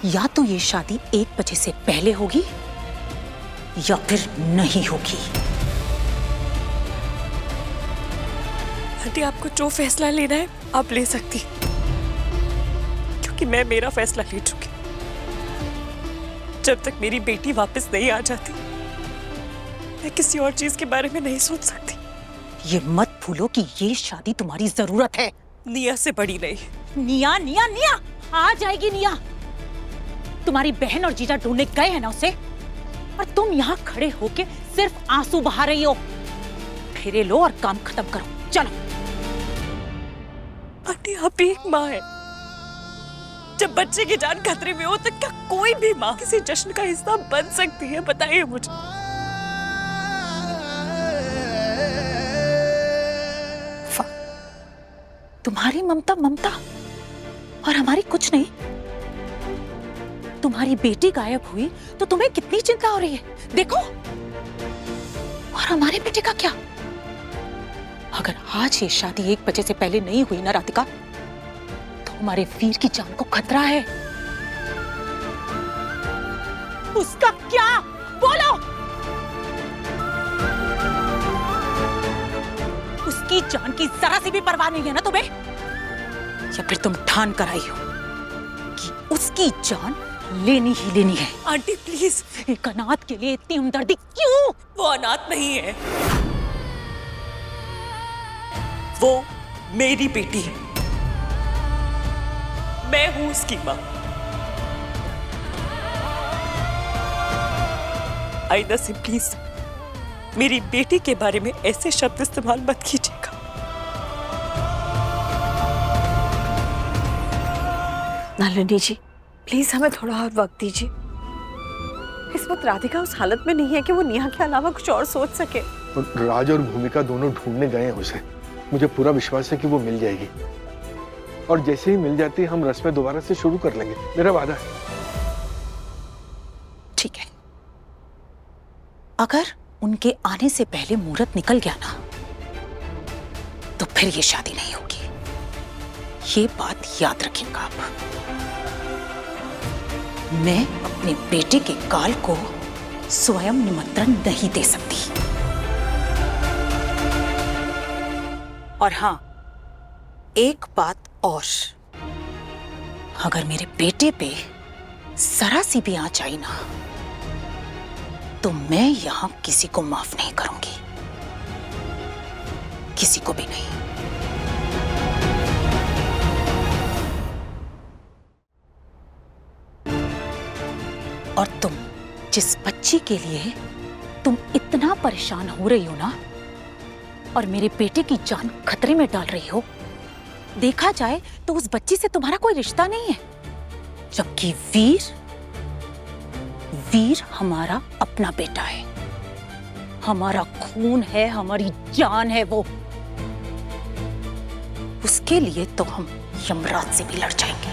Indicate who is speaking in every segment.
Speaker 1: या तो ये शादी 1 बजे से पहले होगी या फिर नहीं होगी।
Speaker 2: आंटी, आपको जो फैसला लेना है आप ले सकती, क्योंकि मैं मेरा फैसला ले चुकी। जब तक मेरी बेटी वापस नहीं आ जाती मैं किसी और चीज के बारे में नहीं सोच सकती।
Speaker 1: ये मत भूलो कि ये शादी तुम्हारी जरूरत है।
Speaker 2: निया से बड़ी नहीं।
Speaker 1: निया निया निया आ जाएगी। निया, तुम्हारी बहन और जीजा ढूंढने गए हैं ना उसे, और तुम यहाँ खड़े होके सिर्फ आंसू बहा रही हो। फेरे लो और काम खत्म करो, चलो।
Speaker 2: आंटी, आप भी एक माँ है। जब बच्चे की जान खतरे में हो तो क्या कोई भी माँ किसी जश्न का हिस्सा बन सकती है? बताइए मुझे।
Speaker 1: तुम्हारी ममता ममता और हमारी कुछ नहीं। तुम्हारी बेटी गायब हुई तो तुम्हें कितनी चिंता हो रही है, देखो। और हमारे बेटे का क्या? अगर आज ये शादी 1 बजे से पहले नहीं हुई ना राधिका, तो हमारे वीर की जान को खतरा है। उसका क्या? बोलो। उसकी जान की जरा सी भी परवाह नहीं है ना तुम्हें? या फिर तुम ठान कर आई हो कि उसकी जान लेनी ही लेनी है?
Speaker 2: Aunty please.
Speaker 1: एक अनाथ के लिए इतनी हमदर्दी क्यों?
Speaker 2: वो अनाथ नहीं है, वो मेरी बेटी है। मैं हूं उसकी मां। आइंदा से प्लीज मेरी बेटी के बारे में ऐसे शब्द इस्तेमाल मत कीजिएगा।
Speaker 3: नलिनी जी, प्लीज हमें थोड़ा और वक्त दीजिए। इस वक्त राधिका उस हालत में नहीं है कि वो नेहा के अलावा कुछ और सोच सके।
Speaker 4: राज और भूमिका दोनों ढूंढने गए हैं उसे। मुझे पूरा विश्वास है कि वो मिल जाएगी, और जैसे ही मिल जाती है हम रस्में दोबारा से शुरू कर लेंगे, मेरा वादा है।
Speaker 1: ठीक है, अगर उनके आने से पहले मुहूर्त निकल गया ना, तो फिर ये शादी नहीं होगी। ये बात याद रखिएगा आप। मैं अपने बेटे के काल को स्वयं निमंत्रण नहीं दे सकती। और हां, एक बात और, अगर मेरे बेटे पे जरा सी भी आंच आई ना, तो मैं यहां किसी को माफ नहीं करूंगी, किसी को भी नहीं। और तुम जिस बच्ची के लिए तुम इतना परेशान हो रही हो ना, और मेरे बेटे की जान खतरे में डाल रही हो, देखा जाए तो उस बच्ची से तुम्हारा कोई रिश्ता नहीं है, जबकि वीर हमारा अपना बेटा है, हमारा खून है, हमारी जान है वो। उसके लिए तो हम यमराज से भी लड़ जाएंगे।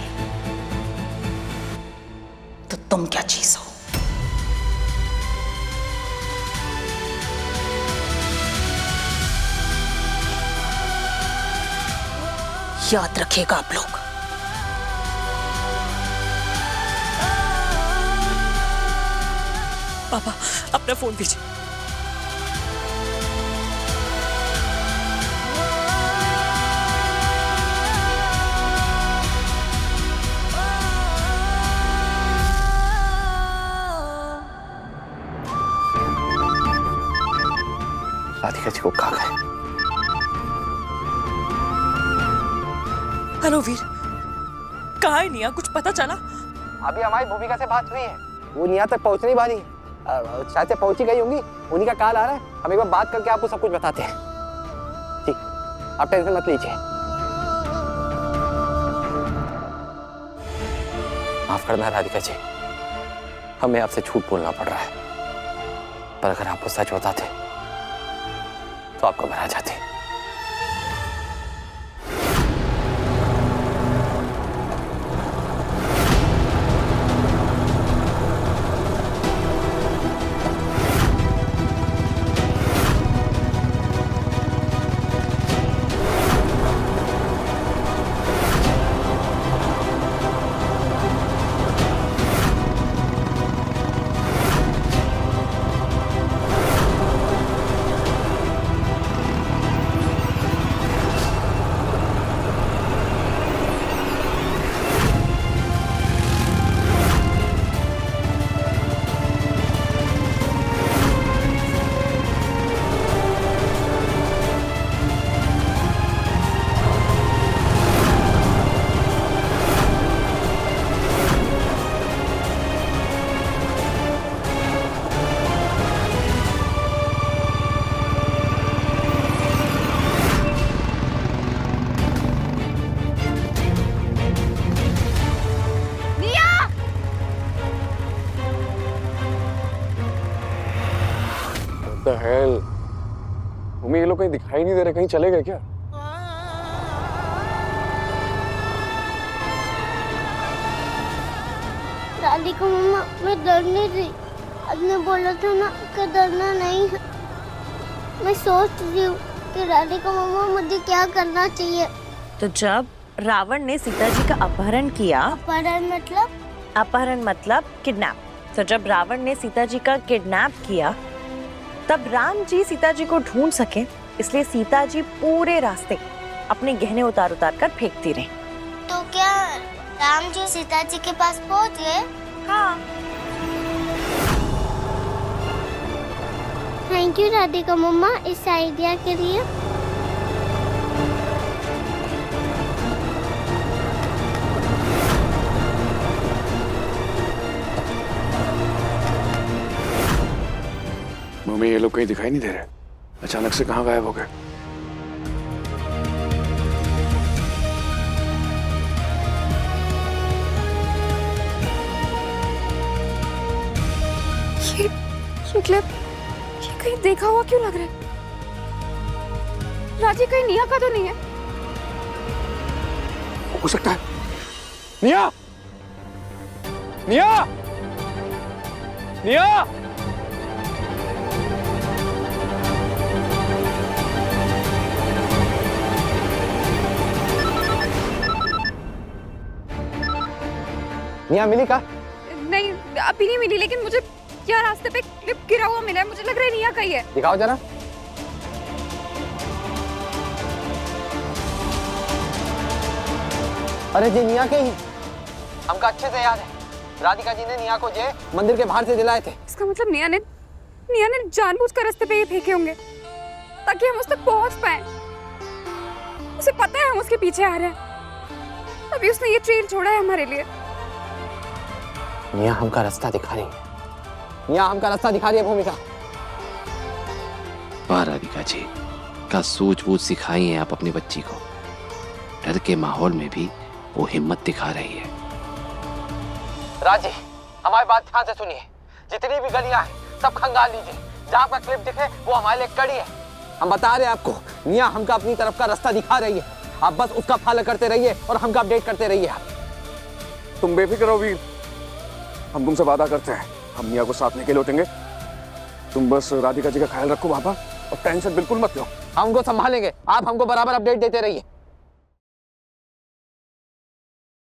Speaker 1: तो तुम क्या चीज हो? याद रखिएगा आप लोग।
Speaker 2: पापा, अपना फोन दीजिए।
Speaker 5: राधिका जी को कहा गए?
Speaker 2: हेलो वीर, कहाँ है निया? कुछ पता चला?
Speaker 5: अभी हमारी भूमिका से बात हुई है, वो निया तक पहुंच नहीं वाली है। शायद से पहुंची गई होंगी, उन्हीं का कॉल आ रहा है। हम एक बार बात करके आपको सब कुछ बताते हैं। ठीक, आप टेंशन मत लीजिए। माफ करना राधिका जी, हमें आपसे झूठ बोलना पड़ रहा है, पर अगर आपको सच बताते तो आप घबरा जाते।
Speaker 6: The hell? मम्मी ये लोग कहीं दिखाई नहीं दे रहे, कहीं चले गए क्या?
Speaker 7: राधिका मम्मा, मैं डरने थी। आपने बोला था ना कि डरना नहीं है। मैं सोच रही हूँ कि राधिका मम्मा मुझे क्या करना चाहिए।
Speaker 2: तो जब रावण ने सीता जी का अपहरण किया,
Speaker 7: अपहरण मतलब
Speaker 2: किडनैप, तो जब रावण ने सीता जी का किडनैप किया तब राम जी सीता जी को ढूंढ सके, इसलिए सीता जी पूरे रास्ते अपने गहने उतार उतार कर फेंकती रही।
Speaker 7: तो क्या राम जी सीता जी के पास पहुँच गए?
Speaker 2: हाँ।
Speaker 7: थैंक यू राधिका मम्मा इस आइडिया के लिए।
Speaker 6: मम्मी ये लोग कहीं दिखाई नहीं दे रहे, अचानक से कहाँ गायब हो गए?
Speaker 3: ये क्लिप ये कहीं देखा हुआ क्यों लग रहा है? राजी कहीं निया का तो नहीं है?
Speaker 6: हो सकता है। निया, निया, निया।
Speaker 5: निया मिली का?
Speaker 3: नहीं अभी नहीं मिली, लेकिन मुझे यहाँ रास्ते पे क्लिप गिरा हुआ मिला है। मुझे लग रहा है निया का ही है।
Speaker 5: दिखाओ जरा। अरे जी निया के ही, हमको अच्छे से याद है। राधिका जी ने निया को जे मंदिर के बाहर से दिलाए थे।
Speaker 3: इसका मतलब निया ने जानबूझकर रास्ते पे ये फेंके होंगे ताकि हम उस तक पहुंच पाए। उसे पता है हम उसके पीछे आ रहे हैं, अभी उसने ये ट्रेल छोड़ा है हमारे लिए।
Speaker 5: निया हमका रास्ता दिखा रही है। निया हमका रास्ता दिखा रही है भूमिका।
Speaker 8: वाह राधिका जी, का सूझबूझ सिखाई है आप अपनी बच्ची को। डर के माहौल में भी वो हिम्मत दिखा रही है।
Speaker 5: राजी, हमारी बात ध्यान से सुनिए। जितनी भी गलियां हैं सब खंगाल लीजिए। जहाँ आपका क्लिप दिखे वो हमारे लिए कड़ी है। हम बता रहे हैं आपको, निया हमका अपनी तरफ का रास्ता दिखा रही है। आप बस उसका फॉलो करते रहिए और हमका अपडेट करते रहिए। आप
Speaker 6: तुम बेफिक्र हो वीर, हम तुमसे वादा करते हैं, हम निया को साथ लेके लौटेंगे। तुम बस राधिका जी का ख्याल रखो पापा, और टेंशन बिल्कुल मत लो।
Speaker 5: हम उनको संभालेंगे, आप हमको बराबर अपडेट देते रहिए।